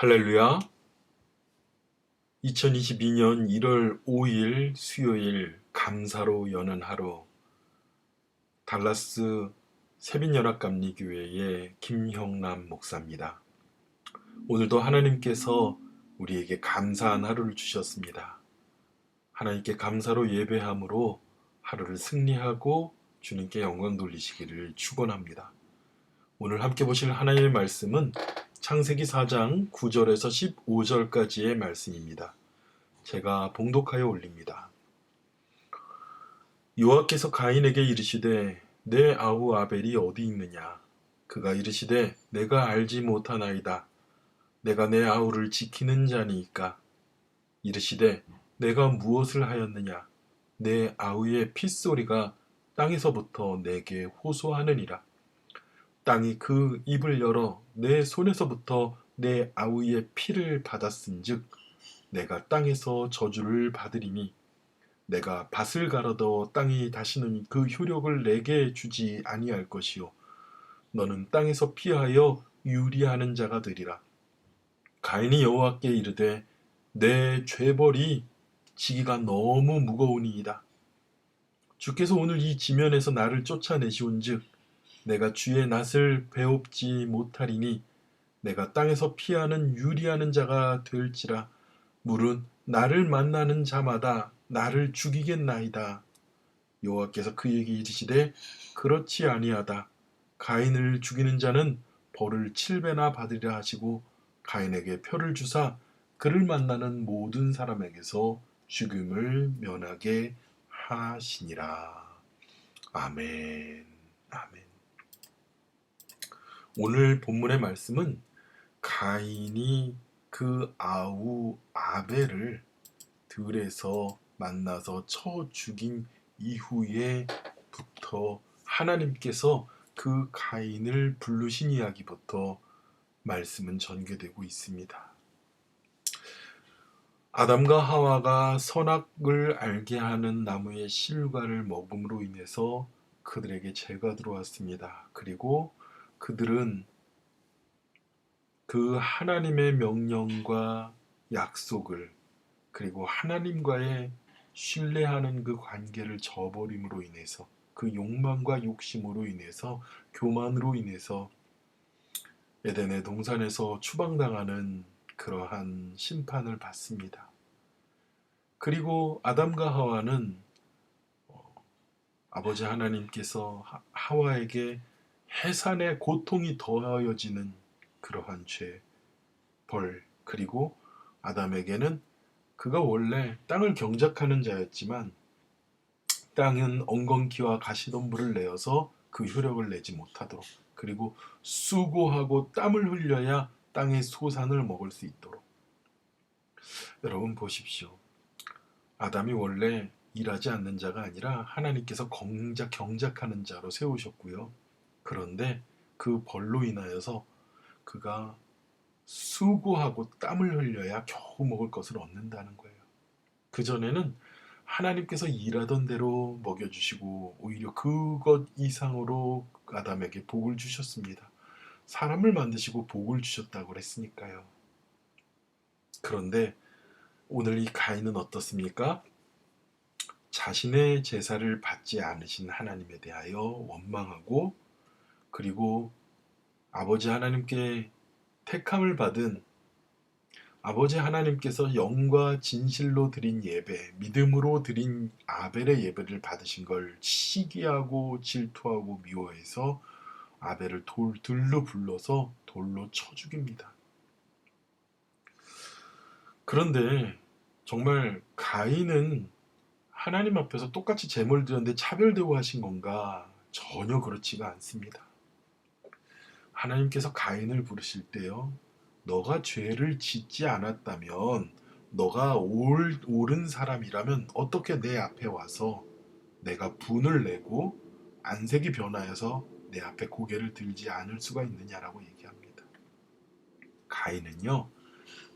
할렐루야. 2022년 1월 5일 수요일 감사로 여는 하루 달라스 세빈연합감리교회의 김형남 목사입니다. 오늘도 하나님께서 우리에게 감사한 하루를 주셨습니다. 하나님께 감사로 예배함으로 하루를 승리하고 주님께 영광 돌리시기를 축원합니다. 오늘 함께 보실 하나님의 말씀은 창세기 4장 9절에서 15절까지의 말씀입니다. 제가 봉독하여 올립니다. 여호와께서 가인에게 이르시되 내 아우 아벨이 어디 있느냐? 그가 이르시되 내가 알지 못하나이다. 내가 내 아우를 지키는 자니이까. 이르시되 내가 무엇을 하였느냐? 내 아우의 핏소리가 땅에서부터 내게 호소하느니라. 땅이 그 입을 열어 내 손에서부터 내 아우의 피를 받았은즉 내가 땅에서 저주를 받으리니 내가 밭을 가로되 땅이 다시는 그 효력을 내게 주지 아니할 것이요 너는 땅에서 피하여 유리하는 자가 되리라. 가인이 여호와께 이르되 내 죄벌이 지기가 너무 무거우니이다. 주께서 오늘 이 지면에서 나를 쫓아내시온즉 내가 주의 낯을 배웁지 못하리니 내가 땅에서 피하는 유리하는 자가 될지라. 물은 나를 만나는 자마다 나를 죽이겠나이다. 여호와께서 그에게 이르시되 그렇지 아니하다. 가인을 죽이는 자는 벌을 7배나 받으리라 하시고 가인에게 표를 주사 그를 만나는 모든 사람에게서 죽임을 면하게 하시니라. 아멘. 아멘. 오늘 본문의 말씀은 가인이 그 아우 아벨을 들에서 만나서 쳐 죽인 이후에부터 하나님께서 그 가인을 부르신 이야기부터 말씀은 전개되고 있습니다. 아담과 하와가 선악을 알게 하는 나무의 실과를 먹음으로 인해서 그들에게 죄가 들어왔습니다. 그리고 그들은 그 하나님의 명령과 약속을 그리고 하나님과의 신뢰하는 그 관계를 저버림으로 인해서 그 욕망과 욕심으로 인해서 교만으로 인해서 에덴의 동산에서 추방당하는 그러한 심판을 받습니다. 그리고 아담과 하와는 아버지 하나님께서 하와에게 해산의 고통이 더하여지는 그러한 죄, 벌, 그리고 아담에게는 그가 원래 땅을 경작하는 자였지만 땅은 엉겅퀴와 가시덤불을 내어서 그 효력을 내지 못하도록 그리고 수고하고 땀을 흘려야 땅의 소산을 먹을 수 있도록. 여러분 보십시오. 아담이 원래 일하지 않는 자가 아니라 하나님께서 경작하는 자로 세우셨고요. 그런데 그 벌로 인하여서 그가 수고하고 땀을 흘려야 겨우 먹을 것을 얻는다는 거예요. 그전에는 하나님께서 일하던 대로 먹여주시고 오히려 그것 이상으로 아담에게 복을 주셨습니다. 사람을 만드시고 복을 주셨다고 했으니까요. 그런데 오늘 이 가인은 어떻습니까? 자신의 제사를 받지 않으신 하나님에 대하여 원망하고 그리고 아버지 하나님께 택함을 받은 아버지 하나님께서 영과 진실로 드린 예배, 믿음으로 드린 아벨의 예배를 받으신 걸 시기하고 질투하고 미워해서 아벨을 들로 불러서 돌로 쳐 죽입니다. 그런데 정말 가인은 하나님 앞에서 똑같이 제물을 드렸는데 차별 대우하신 건가? 전혀 그렇지가 않습니다. 하나님께서 가인을 부르실 때요. 너가 죄를 짓지 않았다면 너가 옳은 사람이라면 어떻게 내 앞에 와서 내가 분을 내고 안색이 변하여서 내 앞에 고개를 들지 않을 수가 있느냐라고 얘기합니다. 가인은요.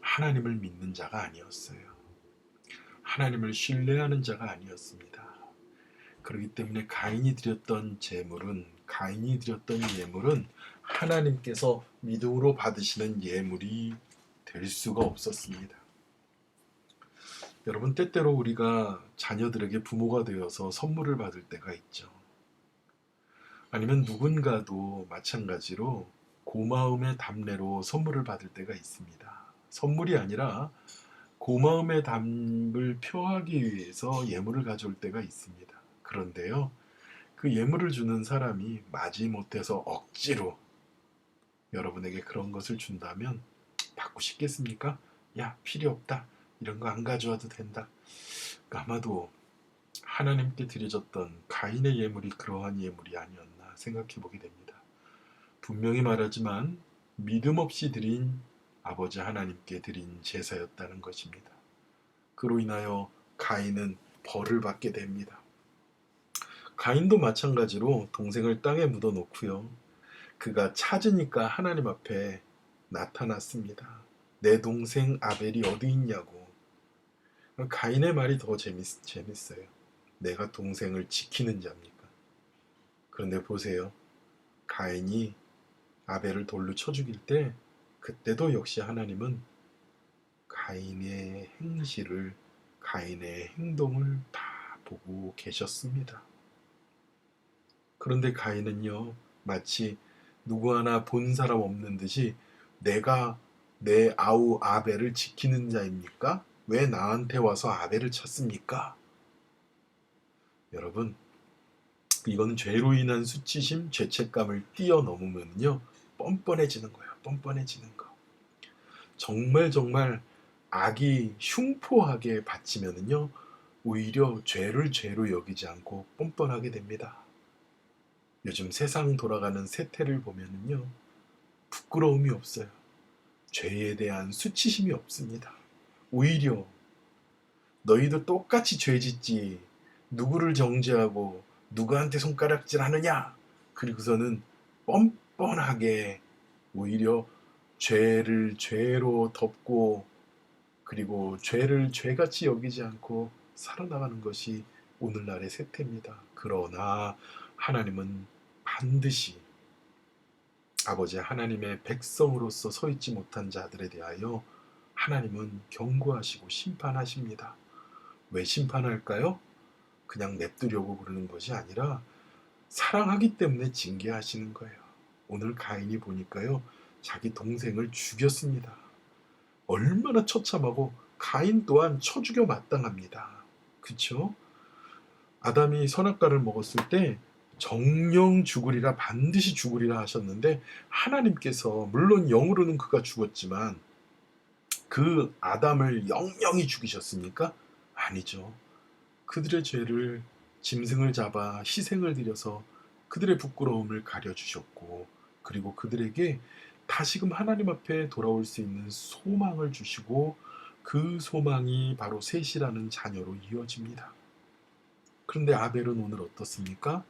하나님을 믿는 자가 아니었어요. 하나님을 신뢰하는 자가 아니었습니다. 그렇기 때문에 가인이 드렸던 예물은 하나님께서 믿음으로 받으시는 예물이 될 수가 없었습니다. 여러분, 때때로 우리가 자녀들에게 부모가 되어서 선물을 받을 때가 있죠. 아니면 누군가도 마찬가지로 고마움의 답례로 선물을 받을 때가 있습니다. 선물이 아니라 고마움의 답을 표하기 위해서 예물을 가져올 때가 있습니다. 그런데요, 그 예물을 주는 사람이 마지못해서 억지로 여러분에게 그런 것을 준다면 받고 싶겠습니까? 야, 필요 없다. 이런 거 안 가져와도 된다. 아마도 하나님께 드려졌던 가인의 예물이 그러한 예물이 아니었나 생각해 보게 됩니다. 분명히 말하지만 믿음 없이 드린 아버지 하나님께 드린 제사였다는 것입니다. 그로 인하여 가인은 벌을 받게 됩니다. 가인도 마찬가지로 동생을 땅에 묻어 놓고요. 그가 찾으니까 하나님 앞에 나타났습니다. 내 동생 아벨이 어디 있냐고. 가인의 말이 더 재밌어요. 내가 동생을 지키는 자입니까? 그런데 보세요. 가인이 아벨을 돌로 쳐 죽일 때 그때도 역시 하나님은 가인의 행실을, 가인의 행동을 다 보고 계셨습니다. 그런데 가인은요, 마치 누구 하나 본 사람 없는 듯이 내가 내 아우 아벨을 지키는 자입니까? 왜 나한테 와서 아벨을 쳤습니까? 여러분, 이거는 죄로 인한 수치심, 죄책감을 뛰어넘으면요, 뻔뻔해지는 거예요. 뻔뻔해지는 거. 정말 정말 악이 흉포하게 받치면은요, 오히려 죄를 죄로 여기지 않고 뻔뻔하게 됩니다. 요즘 세상 돌아가는 세태를 보면은요, 부끄러움이 없어요. 죄에 대한 수치심이 없습니다. 오히려 너희도 똑같이 죄 짓지, 누구를 정죄하고 누구한테 손가락질 하느냐, 그리고서는 뻔뻔하게 오히려 죄를 죄로 덮고, 그리고 죄를 죄같이 여기지 않고 살아나가는 것이 오늘날의 세태입니다. 그러나 하나님은 반드시 아버지 하나님의 백성으로서 서 있지 못한 자들에 대하여 하나님은 경고하시고 심판하십니다. 왜 심판할까요? 그냥 냅두려고 그러는 것이 아니라 사랑하기 때문에 징계하시는 거예요. 오늘 가인이 보니까요, 자기 동생을 죽였습니다. 얼마나 처참하고, 가인 또한 쳐 죽여 마땅합니다. 그쵸? 아담이 선악과를 먹었을 때 정령 죽으리라, 반드시 죽으리라 하셨는데, 하나님께서 물론 영으로는 그가 죽었지만 그 아담을 영영히 죽이셨습니까? 아니죠. 그들의 죄를, 짐승을 잡아 희생을 드려서 그들의 부끄러움을 가려주셨고, 그리고 그들에게 다시금 하나님 앞에 돌아올 수 있는 소망을 주시고, 그 소망이 바로 셋이라는 자녀로 이어집니다. 그런데 아벨은 오늘 어떻습니까?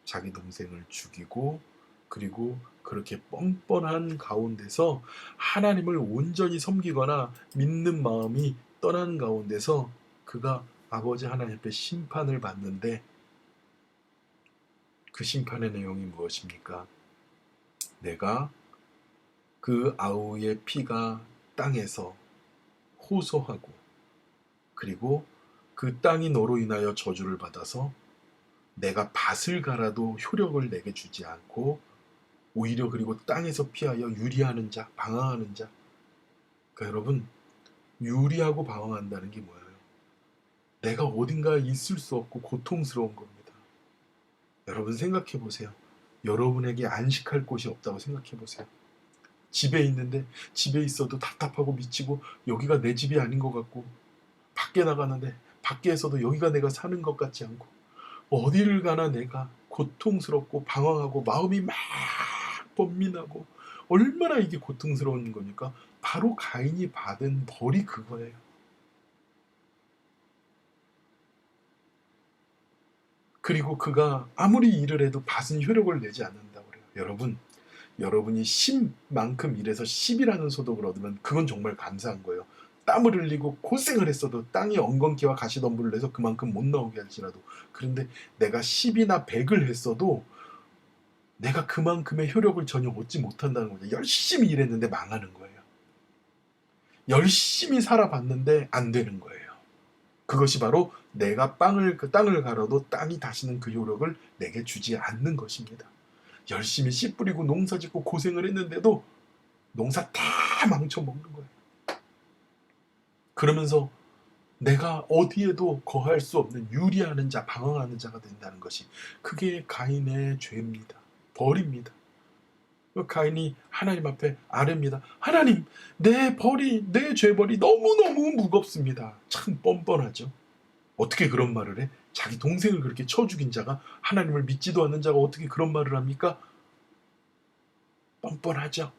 자기 동생을 죽이고, 그리고 그렇게 뻔뻔한 가운데서 하나님을 온전히 섬기거나 믿는 마음이 떠난 가운데서 그가 아버지 하나님 앞에 심판을 받는데, 그 심판의 내용이 무엇입니까? 내가 그 아우의 피가 땅에서 호소하고, 그리고 그 땅이 너로 인하여 저주를 받아서 내가 밭을 갈아도 효력을 내게 주지 않고, 오히려 그리고 땅에서 피하여 유리하는 자, 방황하는 자. 그러니까 여러분, 유리하고 방황한다는 게 뭐예요? 내가 어딘가에 있을 수 없고 고통스러운 겁니다. 여러분 생각해 보세요. 여러분에게 안식할 곳이 없다고 생각해 보세요. 집에 있는데, 집에 있어도 답답하고 미치고 여기가 내 집이 아닌 것 같고, 밖에 나가는데 밖에서도 여기가 내가 사는 것 같지 않고, 어디를 가나 내가 고통스럽고 방황하고 마음이 막 번민하고, 얼마나 이게 고통스러운 거니까 바로 가인이 받은 벌이 그거예요. 그리고 그가 아무리 일을 해도 밭은 효력을 내지 않는다고 그래요. 여러분, 여러분이 10만큼 일해서 10이라는 소득을 얻으면 그건 정말 감사한 거예요. 땀을 흘리고 고생을 했어도 땅이 엉겅퀴와 가시덤불을 내서 그만큼 못 나오게 할지라도, 그런데 내가 10이나 100을 했어도 내가 그만큼의 효력을 전혀 얻지 못한다는 거죠. 열심히 일했는데 망하는 거예요. 열심히 살아봤는데 안 되는 거예요. 그것이 바로 내가 그 땅을 갈아도 땅이 다시는 그 효력을 내게 주지 않는 것입니다. 열심히 씨 뿌리고 농사 짓고 고생을 했는데도 농사 다 망쳐먹는 거예요. 그러면서 내가 어디에도 거할 수 없는 유리하는 자, 방황하는 자가 된다는 것이, 그게 가인의 죄입니다. 벌입니다. 가인이 하나님 앞에 아뢰입니다. 하나님, 내 죄벌이 너무너무 무겁습니다. 참 뻔뻔하죠. 어떻게 그런 말을 해? 자기 동생을 그렇게 쳐 죽인 자가, 하나님을 믿지도 않는 자가 어떻게 그런 말을 합니까? 뻔뻔하죠.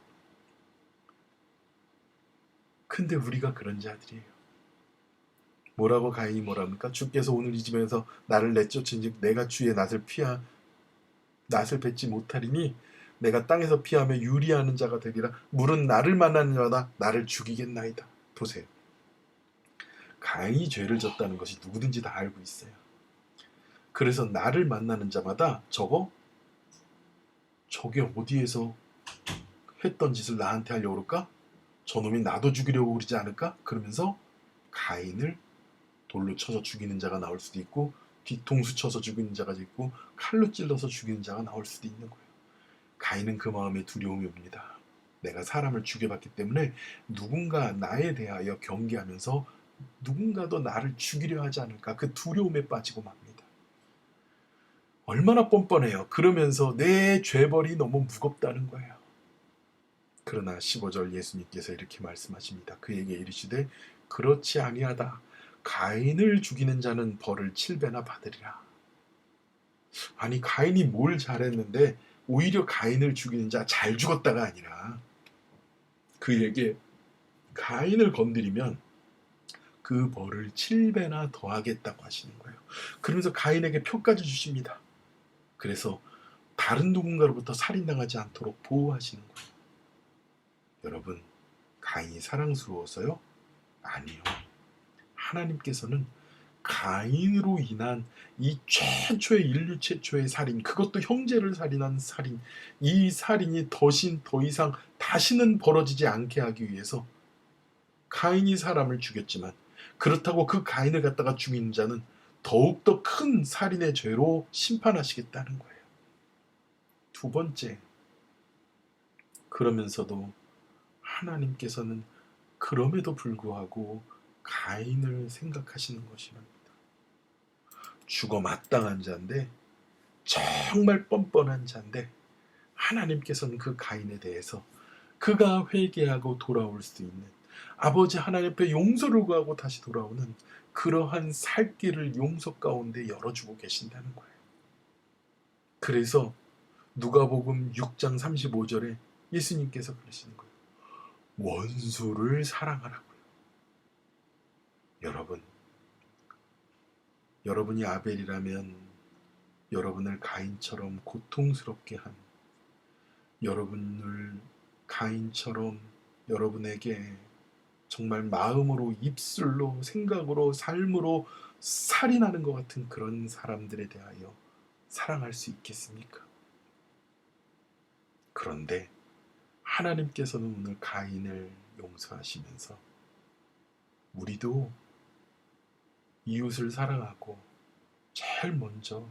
근데 우리가 그런 자들이에요. 뭐라고 가인이 뭐랍니까? 주께서 오늘 이 집에서 나를 내쫓은즉 내가 주의 낫을 뱉지 못하리니 내가 땅에서 피하며 유리하는 자가 되리라. 물은 나를 만나는 자마다 나를 죽이겠나이다. 보세요. 가인이 죄를 졌다는 것이 누구든지 다 알고 있어요. 그래서 나를 만나는 자마다 저게 어디에서 했던 짓을 나한테 하려고 그럴까? 저놈이 나도 죽이려고 그러지 않을까? 그러면서 가인을 돌로 쳐서 죽이는 자가 나올 수도 있고, 뒤통수 쳐서 죽이는 자가 있고, 칼로 찔러서 죽이는 자가 나올 수도 있는 거예요. 가인은 그 마음에 두려움이 옵니다. 내가 사람을 죽여봤기 때문에 누군가 나에 대하여 경계하면서 누군가도 나를 죽이려 하지 않을까, 그 두려움에 빠지고 맙니다. 얼마나 뻔뻔해요. 그러면서 내 죄벌이 너무 무겁다는 거예요. 그러나 15절 예수님께서 이렇게 말씀하십니다. 그에게 이르시되 그렇지 아니하다. 가인을 죽이는 자는 벌을 7배나 받으리라. 아니, 가인이 뭘 잘했는데 오히려 가인을 죽이는 자 잘 죽었다가 아니라, 그에게 가인을 건드리면 그 벌을 7배나 더하겠다고 하시는 거예요. 그러면서 가인에게 표까지 주십니다. 그래서 다른 누군가로부터 살인당하지 않도록 보호하시는 거예요. 여러분, 가인이 사랑스러워서요? 아니요. 하나님께서는 가인으로 인한 이 인류 최초의 살인, 그것도 형제를 살인한 살인, 이 살인이 더 이상 다시는 벌어지지 않게 하기 위해서 가인이 사람을 죽였지만, 그렇다고 그 가인을 갖다가 죽인 자는 더욱더 큰 살인의 죄로 심판하시겠다는 거예요. 두 번째, 그러면서도 하나님께서는 그럼에도 불구하고 가인을 생각하시는 것이랍니다. 죽어 마땅한 자인데, 정말 뻔뻔한 자인데, 하나님께서는 그 가인에 대해서 그가 회개하고 돌아올 수 있는, 아버지 하나님 앞에 용서를 구하고 다시 돌아오는 그러한 살 길을 용서 가운데 열어주고 계신다는 거예요. 그래서 누가복음 6장 35절에 예수님께서 그러시는 거예요. 원수를 사랑하라고요. 여러분이 아벨이라면 여러분을 가인처럼 고통스럽게 한, 여러분을 가인처럼 여러분에게 정말 마음으로, 입술로, 생각으로, 삶으로 살인하는 것 같은 그런 사람들에 대하여 사랑할 수 있겠습니까? 그런데 하나님께서는 오늘 가인을 용서하시면서 우리도 이웃을 사랑하고, 제일 먼저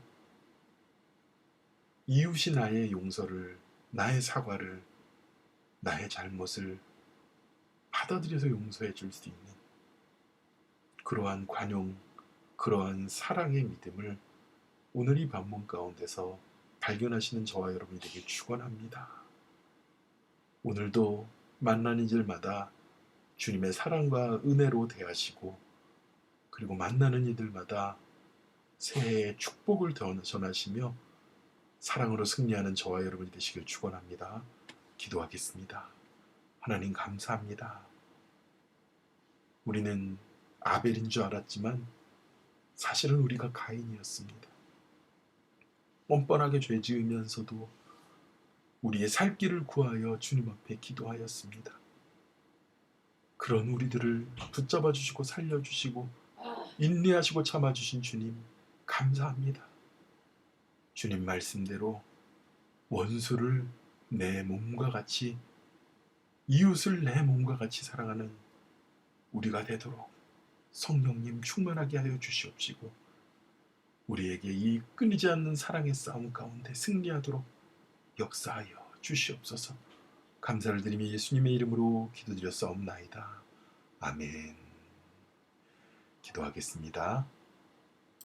이웃이 나의 용서를, 나의 사과를, 나의 잘못을 받아들여서 용서해 줄 수 있는 그러한 관용, 그러한 사랑의 믿음을 오늘 이 반문 가운데서 발견하시는 저와 여러분이 되길 축원합니다. 오늘도 만나는 일마다 주님의 사랑과 은혜로 대하시고, 그리고 만나는 이들마다 새해의 축복을 전하시며 사랑으로 승리하는 저와 여러분이 되시길 축원합니다. 기도하겠습니다. 하나님 감사합니다. 우리는 아벨인 줄 알았지만 사실은 우리가 가인이었습니다. 뻔뻔하게 죄 지으면서도 우리의 살 길을 구하여 주님 앞에 기도하였습니다. 그런 우리들을 붙잡아 주시고 살려주시고 인내하시고 참아주신 주님 감사합니다. 주님 말씀대로 원수를 내 몸과 같이, 이웃을 내 몸과 같이 사랑하는 우리가 되도록 성령님 충만하게 하여 주시옵시고 우리에게 이 끊이지 않는 사랑의 싸움 가운데 승리하도록 역사하여 주시옵소서. 감사를 드리며 예수님의 이름으로 기도드렸사옵나이다. 아멘. 기도하겠습니다.